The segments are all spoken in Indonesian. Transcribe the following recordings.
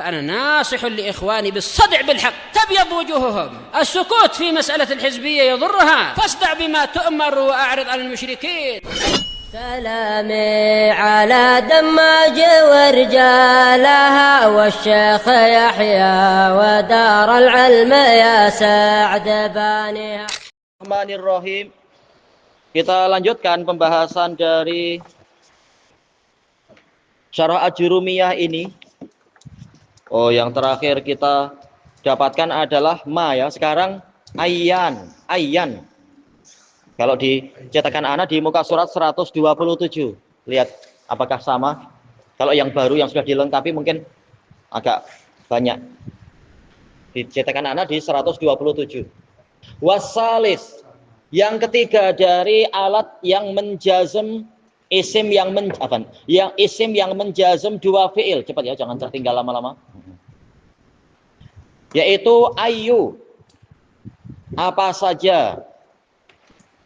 فأنا ناصح لإخواني بالصدع بالحق تبيض وجوههم. السكوت في مسألة الحزبية يضرها، فاصدع بما تؤمر وأعرض عن المشركين. سلامي على دماج ورجالها والشيخ يحيى ودار العلم يا سعد بانيها. Bismillahirrahmanirrahim. Kita lanjutkan pembahasan dari Syarah Ajurumiyah ini. Yang terakhir kita dapatkan adalah ma ya. Sekarang ayyan. Kalau di cetakan anak di muka surat 127. Lihat apakah sama? Kalau yang baru yang sudah dilengkapi mungkin agak banyak. Di cetakan anak di 127. Wasalis, yang ketiga dari alat yang menjazm isim yang menjazm dua fiil. Cepat ya, jangan tertinggal lama-lama. Yaitu ayu. Apa saja.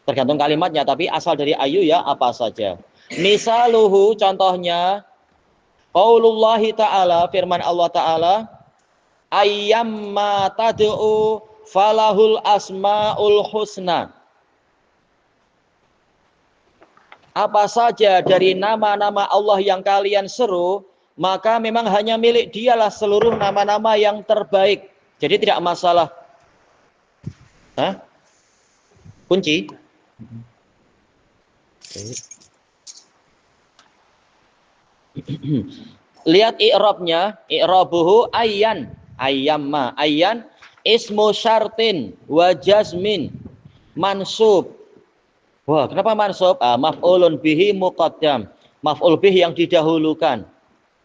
Tergantung kalimatnya, tapi asal dari ayu ya apa saja. Misaluhu, contohnya qaulullahi ta'ala, firman Allah ta'ala, ayyamma tad'u falahul asmaul husna. Apa saja dari nama-nama Allah yang kalian seru, maka memang hanya milik dialah seluruh nama-nama yang terbaik. Jadi tidak masalah. Kunci. Lihat i'rabnya, i'rabuhu ayyan, ayyamma, ayyan ismu syartin wa jazmin mansub. Wah, kenapa mansub? Maf'ulun bihi muqaddam, maf'ul bihi yang didahulukan.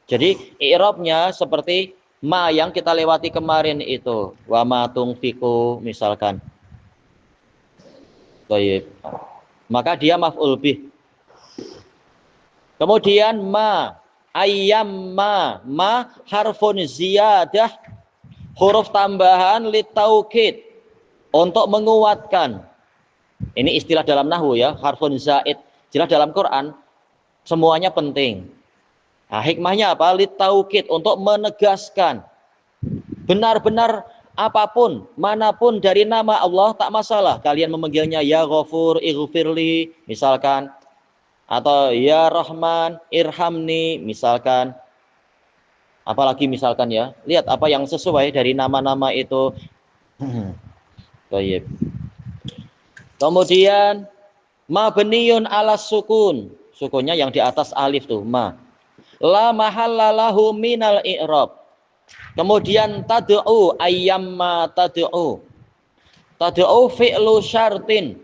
Jadi i'rabnya seperti ma yang kita lewati kemarin itu, wa ma tunfiqu misalkan. Baik. Maka dia maf'ul bih. Kemudian ma, ayyamma, ma harfun ziyadah, huruf tambahan litaukid, untuk menguatkan. Ini istilah dalam nahwu ya, harfun zaid. Jelas dalam Quran semuanya penting. Hikmahnya apa? Litaukid, untuk menegaskan. Benar-benar apapun, manapun dari nama Allah tak masalah. Kalian memanggilnya ya Ghafur, ighfirli misalkan, atau ya Rahman, irhamni misalkan. Apalagi misalkan ya, lihat apa yang sesuai dari nama-nama itu. Baik. Kemudian mabniyun ala sukun, sukunnya yang di atas alif tuh, ma. La mahallalahu minal i'rab. Kemudian tad'u, ayyamma tad'u. Tad'u fi'lu syartin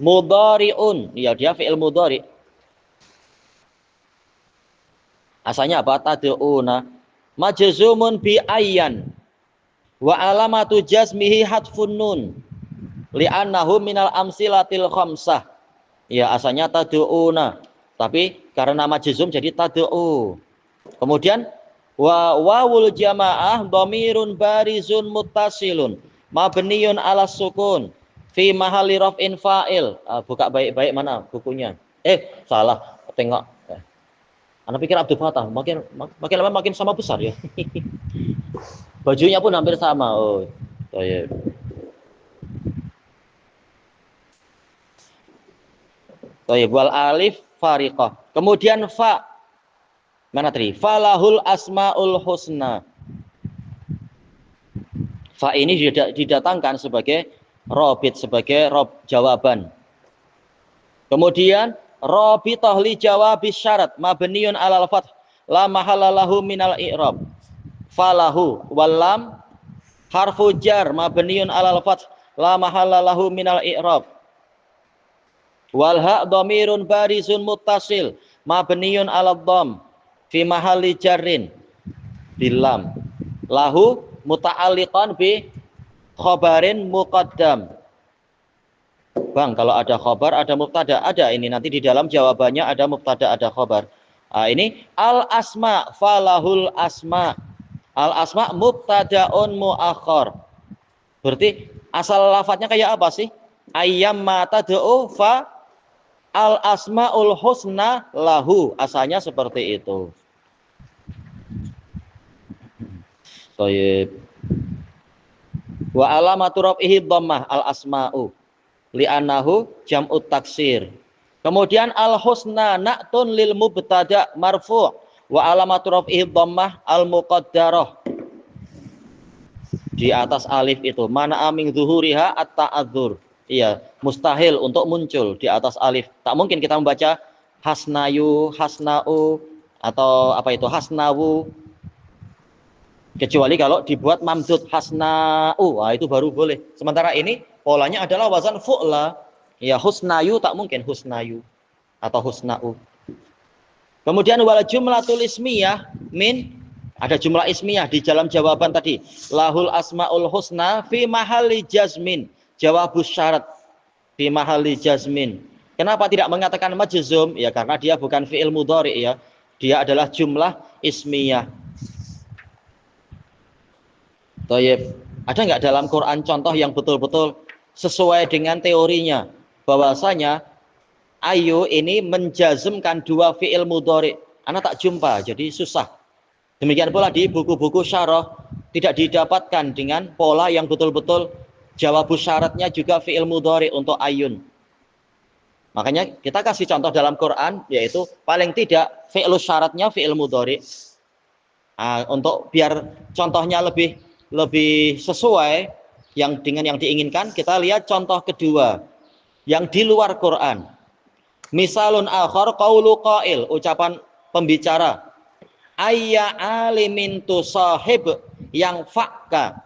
mudhari'un. Ya, dia fi'il mudhari'. Asalnya apa? Tad'una. Majzumun bi ayyan. Wa alamatu jazmihi hadfun nun. Li'annahu minal amsilatil khamsah. Ya, asalnya tad'una. Tapi karena majzum jadi tad'u. Kemudian wa wawul jamaah dhamirun barizun muttasilun mabniyun ala sukun fi mahalli raf'in fa'il. Buka baik-baik mana bukunya. Salah, tengok. Anda pikir Abdul Fatah makin lama makin sama besar ya. Bajunya pun hampir sama. Baik. Baik, wal alif fariqah. Kemudian fa. Mana tadi? Falahul asmaul husna. Fa ini didatangkan sebagai robit, sebagai jawaban. Kemudian robitoh li jawabis syarat mabniun alal fath la mahallalahu minal i'rab. Falahu walam harfu jar mabniun alal fath la mahallalahu minal i'rab. Wal ha dhamirun barizun muttasil mabniun alal dhamm fi mahalli jarrin bilam lahu muta'alliqan bi khabarin muqaddam. Bang, kalau ada khabar ada mubtada, ada ini nanti di dalam jawabannya ada mubtada ada khabar. Ini al asma falahul asma. Al asma mubtadaun muakhar. Berarti asal lafadznya kayak apa sih? Ayyamma tad'u fa al asmaul husna lahu. Asalnya seperti itu. Thayyib. Wa alamatu raf'ihi dhammah al asma'u li'annahu jam'ut taksir. Kemudian al husna na'tun lil mubtada marfu' wa alamatu raf'ihi dhammah al muqaddarah. Di atas alif itu mana amin zuhuriha at-ta'adzur. Iya, mustahil untuk muncul di atas alif. Tak mungkin kita membaca hasnayu, hasnau atau apa itu hasnawu. Kecuali kalau dibuat mamdud hasnau, itu baru boleh. Sementara ini polanya adalah wazan fu'la. Ya husnayu tak mungkin husnayu atau husnau. Kemudian wal jumlatul ismiyah min, ada jumlah ismiyah di dalam jawaban tadi. Lahul asmaul husna fi mahalli jazmin. Jawabus syarat fi mahalli jazmin. Kenapa tidak mengatakan majzum? Ya karena dia bukan fi'il mudhari ya. Dia adalah jumlah ismiyah. Thayyib. Ada nggak dalam Quran contoh yang betul-betul sesuai dengan teorinya bahwasanya ayu ini menjazmkan dua fi'il mudhari? Ana tak jumpa, jadi susah. Demikian pula di buku-buku syarah tidak didapatkan dengan pola yang betul-betul jawabus syaratnya juga fi'il mudhari untuk ayun. Makanya kita kasih contoh dalam Quran yaitu paling tidak fi'il syaratnya fi'il mudhari. Untuk biar contohnya lebih sesuai yang dengan yang diinginkan, kita lihat contoh kedua yang di luar Quran. Misalun akhar qaulu qail, ucapan pembicara. Ayya alimin tusahib yang fakka.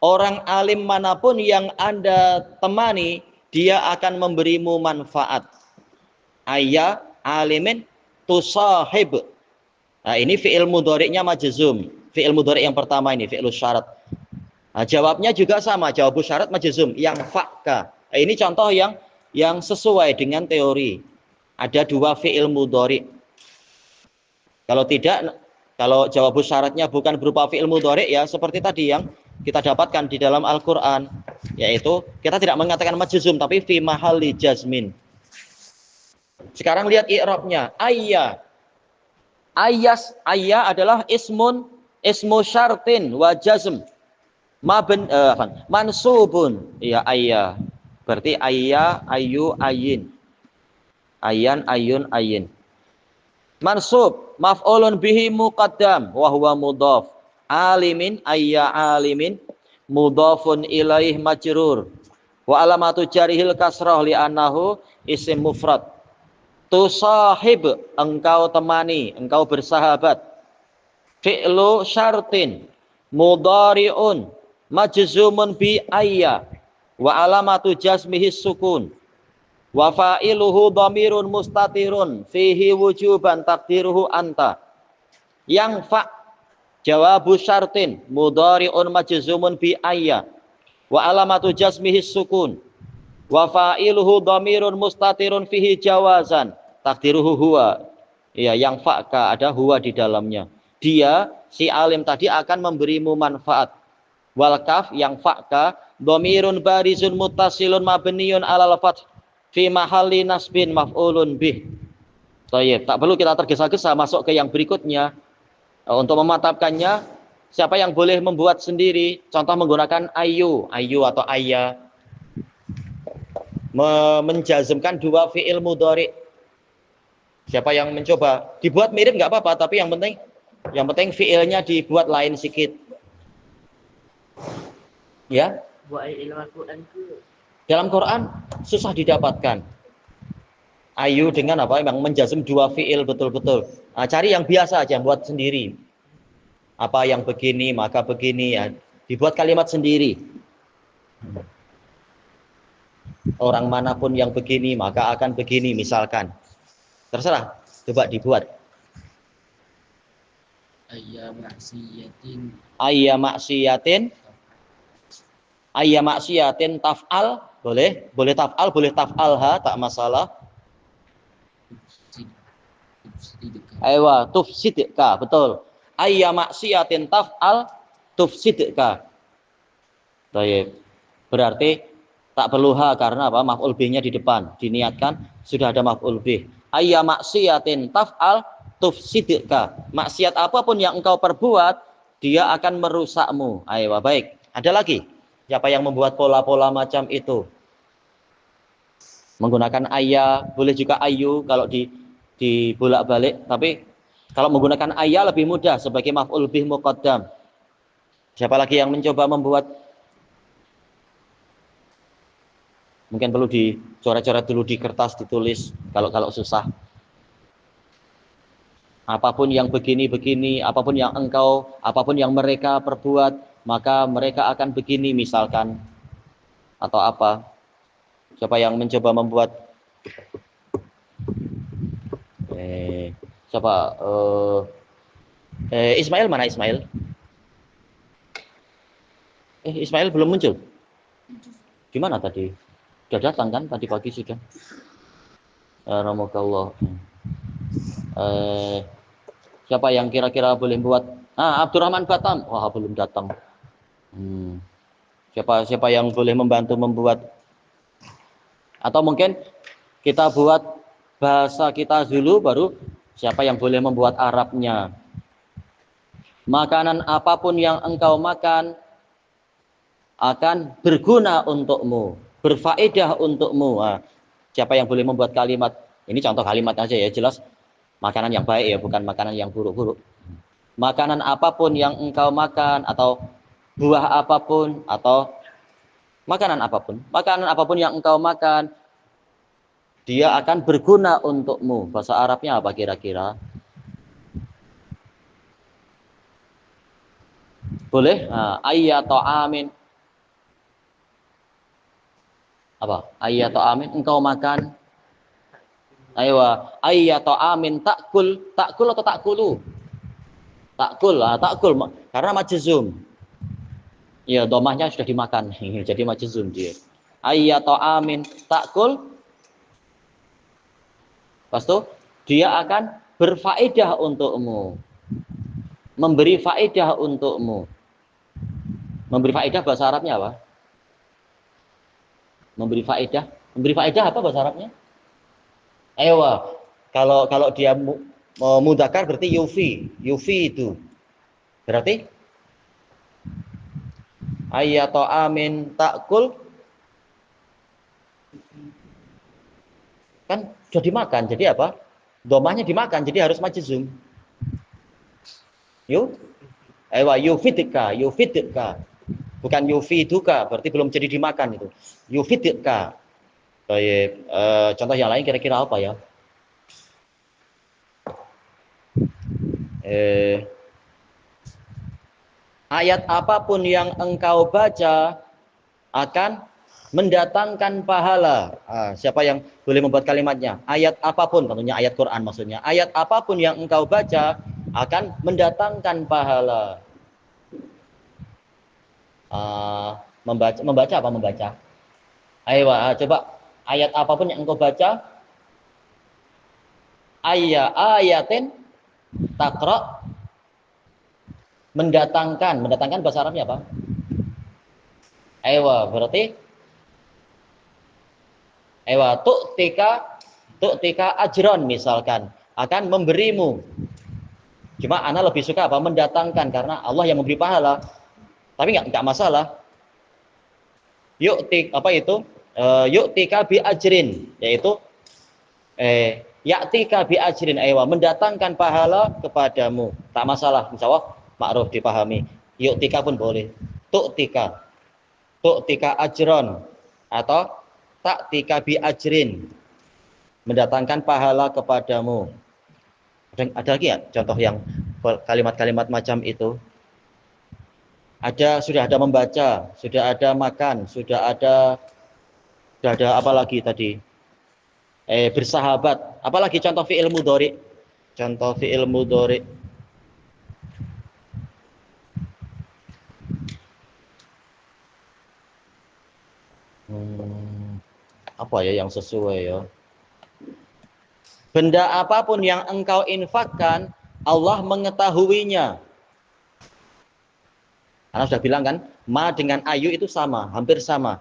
Orang alim manapun yang Anda temani, dia akan memberimu manfaat. Ayya alimin tusahib. Nah, ini fi'il mudhari'nya majzum. Fi'il mudhari' yang pertama ini fi'ilus syarat. Nah, jawabnya juga sama, jawabus syarat majzum yang fakka. Nah, ini contoh yang sesuai dengan teori. Ada dua fi'il mudhari'. Kalau tidak, kalau jawabus syaratnya bukan berupa fi'il mudhari' ya seperti tadi yang kita dapatkan di dalam Al-Qur'an, yaitu kita tidak mengatakan majzum tapi fi mahalli jazmin. Sekarang lihat i'rabnya. Ayya. Ayya adalah ismu syartin wa jazm. Mansubun. Ya ayya. Berarti ayya, ayu, ayin. Ayan, ayun, ayin. Mansub, maf'ulun bihi muqaddam wa huwa mudhaf. Alimin, ayya alimin, mudhafun ilaih majrur. Wa alamatu jarihil kasrah li'annahu isim mufrad. Tusahib, engkau temani, engkau bersahabat. Fi'lu syartin, mudhari'un, majzumun bi ayya. Wa alamatu jazmihi sukun. Wa fa'iluhu dhamirun mustatirun fihi wujuban taqdiruhu anta. Yang fa' jawabu syartin mudhari'un majzumun bi ayya wa alamatu jazmihi sukun wa fa'iluhu dhamirun mustatirun fihi jawazan taqdiruhu huwa. Ya, yang fa'ka ada huwa di dalamnya. Dia si alim tadi akan memberimu manfaat. Wal kaf yang fa'ka dhamirun barizun muttasilun mabniyun alal fath fi mahalli nasbin maf'ulun bih. Baik, tak perlu kita tergesa-gesa masuk ke yang berikutnya. Untuk memantapkannya, siapa yang boleh membuat sendiri? Contoh menggunakan ayu atau ayya. Menjazmkan dua fi'il mudhari. Siapa yang mencoba? Dibuat mirip nggak apa-apa, tapi yang penting fi'ilnya dibuat lain sedikit. Ya? Dalam Quran susah didapatkan. Ayu dengan apa? Yang menjazm dua fi'il betul-betul. Nah, cari yang biasa aja, buat sendiri. Apa yang begini, maka begini ya. Dibuat kalimat sendiri. Orang manapun yang begini, maka akan begini misalkan. Terserah, coba dibuat. Ayya maksiatin taf'al, boleh taf'al, boleh taf'alha, tak masalah. Aywa tufsidka, betul. Ayya maksiatin taf'al tufsidka. Baik. Berarti tak perlu ha karena apa? Maf'ul bih-nya di depan. Diniatkan sudah ada maf'ul bih. Ayya maksiatin taf'al tufsidka. Maksiat apapun yang engkau perbuat, dia akan merusakmu. Ayo, baik. Ada lagi? Siapa yang membuat pola-pola macam itu? Menggunakan ayya, boleh juga ayu kalau dibolak-balik, tapi kalau menggunakan ayya lebih mudah sebagai maf'ul bih muqaddam. Siapa lagi yang mencoba membuat? Mungkin perlu dicoret-coret dulu di kertas, ditulis kalau susah. Apapun yang begini-begini, apapun yang engkau, apapun yang mereka perbuat, maka mereka akan begini misalkan. Atau apa? Siapa yang mencoba membuat? Siapa? Ismail, mana Ismail? Ismail belum muncul. Gimana tadi? Sudah datang kan? Tadi pagi sudah. Ramukallah. Siapa yang kira-kira boleh buat? Abdurrahman Batam. Wah, belum datang. Siapa yang boleh membantu membuat? Atau mungkin kita buat bahasa kita dulu, baru siapa yang boleh membuat Arabnya? Makanan apapun yang engkau makan akan berguna untukmu, berfaedah untukmu. Siapa yang boleh membuat kalimat? Ini contoh kalimat aja ya, jelas makanan yang baik ya, bukan makanan yang buruk-buruk. Makanan apapun yang engkau makan, atau buah apapun, atau makanan apapun yang engkau makan, dia akan berguna untukmu. Bahasa Arabnya apa kira-kira? Boleh? Ayya ta'amin. Apa? Ayya ta'amin, engkau makan. Ayo, ayya ta'amin ta'kul. Ta'kul atau ta'kulu? Ta'kul, ta'kul. Karena majzum. Ya, domahnya sudah dimakan. Jadi majzum dia. Ayya ta'amin ta'kul. Lepas itu, dia akan berfaedah untukmu. Memberi faedah untukmu. Memberi faedah bahasa Arabnya apa? Memberi faedah apa bahasa Arabnya? Ayo, kalau dia mudzakkar berarti yufi itu berarti ayyato amin ta'kul, kan sudah dimakan, jadi apa? Domahnya dimakan, jadi harus majzum. Yufidka, bukan yufiduka, berarti belum jadi dimakan itu. Yufidka. Baik, contoh yang lain kira-kira apa ya? Ayat apapun yang engkau baca akan mendatangkan pahala. Siapa yang boleh membuat kalimatnya? Ayat apapun, tentunya ayat Quran maksudnya. Ayat apapun yang engkau baca akan mendatangkan pahala. Membaca apa membaca? Ayo, coba ayat apapun yang engkau baca. Ayatin takra, mendatangkan bahasa Arabnya apa? Ayo, berarti tu'tika ajron misalkan, akan memberimu. Cuma ana lebih suka apa? Mendatangkan, karena Allah yang memberi pahala. Tapi enggak masalah. Yu'tika bi ajrin, yaitu ya'tika bi ajrin, mendatangkan pahala kepadamu. Tak masalah, insyaallah ma'ruf dipahami. Yu'tika pun boleh. Tu'tika ajron, atau ta'tika bi ajrin, mendatangkan pahala kepadamu. Ada lagi ya contoh yang kalimat-kalimat macam itu? Sudah ada membaca, sudah ada makan, sudah ada apa lagi tadi? Bersahabat. Apalagi contoh fi'il mudhari? Contoh fi'il mudhari. Apa ya yang sesuai ya? Benda apapun yang engkau infakkan, Allah mengetahuinya. Karena sudah bilang kan, ma dengan ayu itu sama, hampir sama.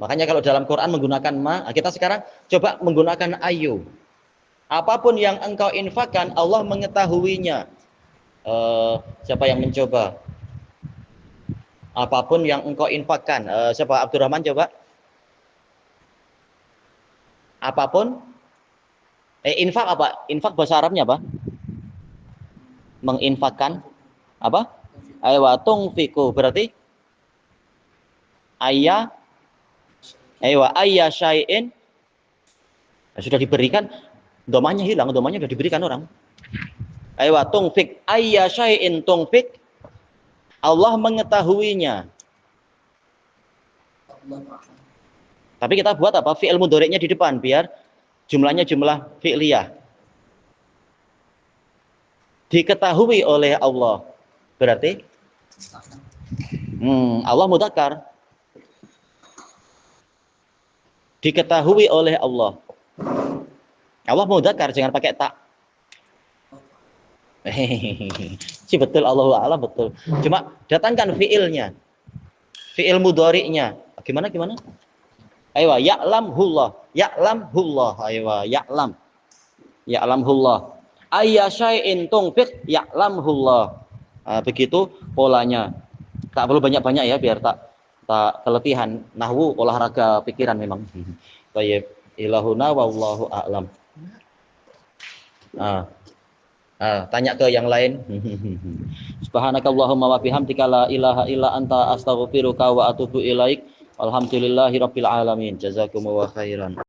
Makanya kalau dalam Quran menggunakan ma, kita sekarang coba menggunakan ayu. Apapun yang engkau infakkan, Allah mengetahuinya. Siapa yang mencoba? Apapun yang engkau infakkan. Siapa Abdurrahman coba? Apapun. Infak apa? Infak bahasa Arabnya apa? Menginfakkan. Apa? Aywa tungfiku berarti ayya syai'in. Sudah diberikan, domanya hilang, domanya sudah diberikan orang. Aywa tungfik ayya syai'in tungfik. Allah mengetahuinya. Tapi kita buat apa? Fi'il mudhari'nya di depan biar jumlahnya jumlah fi'liyah. Diketahui oleh Allah. Berarti Allah mudzakkar. Diketahui oleh Allah. Allah mudzakkar, jangan pakai tak. Si betul, Allahu a'lam, betul. Cuma datangkan fiilnya. Fiil mudhari'nya. Gimana? Aywa ya'lamhullah. Ya'lamhullah. Aywa ya'lam. Ya'lamhullah. Ayya syai'in tungfiq ya'lamhullah. Begitu polanya. Tak perlu banyak-banyak ya biar tak keletihan. Nahwu olahraga pikiran memang. Baik, ilahuna wallahu a'lam. Tanya ke yang lain. Subhanakallahumma wa bihamdika la ilaha illa anta astaghfiruka wa atubu ilaik. Alhamdulillahirabbil alamin. Jazakumullahu khairan.